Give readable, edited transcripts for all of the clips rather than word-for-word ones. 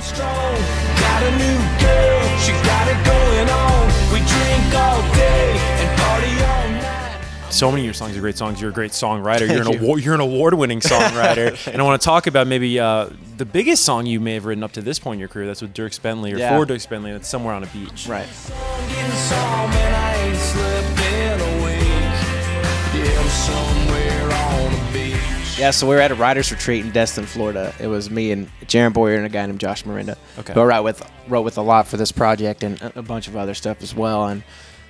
Strong, got a new girl, she got it going on. We drink all day and party all night. So many of your songs are great songs. You're a great songwriter. You're an award-winning songwriter. And I want to talk about maybe the biggest song you may have written up to this point in your career. That's with Dierks Bentley, or for Dierks Bentley. That's Somewhere on a Beach. Right. Yeah, so we were at a writer's retreat in Destin, Florida. It was me and Jaron Boyer and a guy named Josh Miranda, who I wrote with a lot for this project and a bunch of other stuff as well. And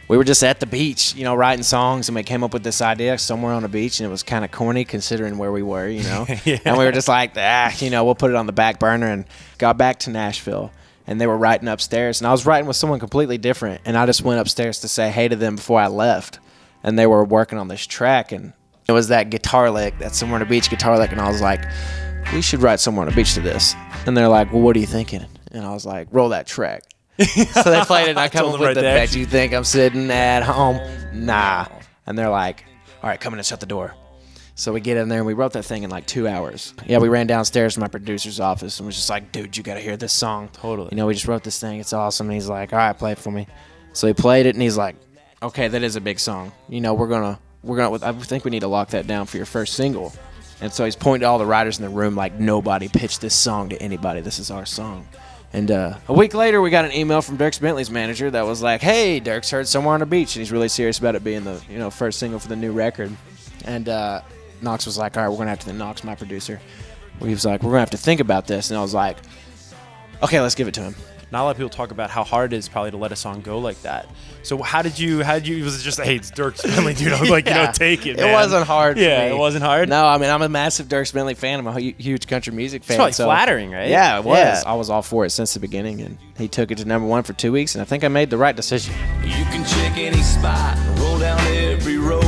we were just at the beach, you know, writing songs, and we came up with this idea, Somewhere on a Beach, and it was kind of corny considering where we were, you know. And we were just like, you know, we'll put it on the back burner, and got back to Nashville. And they were writing upstairs, and I was writing with someone completely different, and I just went upstairs to say hey to them before I left. And they were working on this track, and it was that guitar lick, that Somewhere on a Beach guitar lick, and I was like, we should write Somewhere on a Beach to this. And they're like, well, what are you thinking? And I was like, roll that track. So they played it, and I come up with the bet you think I'm sitting at home. Nah. And they're like, all right, come in and shut the door. So we get in there, and we wrote that thing in like 2 hours. Yeah, we ran downstairs to my producer's office and was just like, dude, you got to hear this song. Totally. You know, we just wrote this thing. It's awesome. And he's like, all right, play it for me. So he played it, and he's like, okay, that is a big song. You know, I think we need to lock that down for your first single. And so he's pointing to all the writers in the room like, nobody pitched this song to anybody. This is our song. And a week later, we got an email from Dierks Bentley's manager that was like, hey, Dierks heard Somewhere on a Beach, and he's really serious about it being the, you know, first single for the new record. And Knox was like, all right, we're going to have to, Knox, my producer, he was like, we're going to have to think about this. And I was like, okay, let's give it to him. Not a lot of people talk about how hard it is probably to let a song go like that. So how did you, was it just, hey, it's Dierks Bentley, dude, I was like, you know, take it, man. It wasn't hard for me. It wasn't hard? No, I mean, I'm a massive Dierks Bentley fan. I'm a huge country music fan. It's probably flattering, right? Yeah, it was. Yeah. I was all for it since the beginning, and he took it to #1 for 2 weeks, and I think I made the right decision. You can check any spot, roll down every road.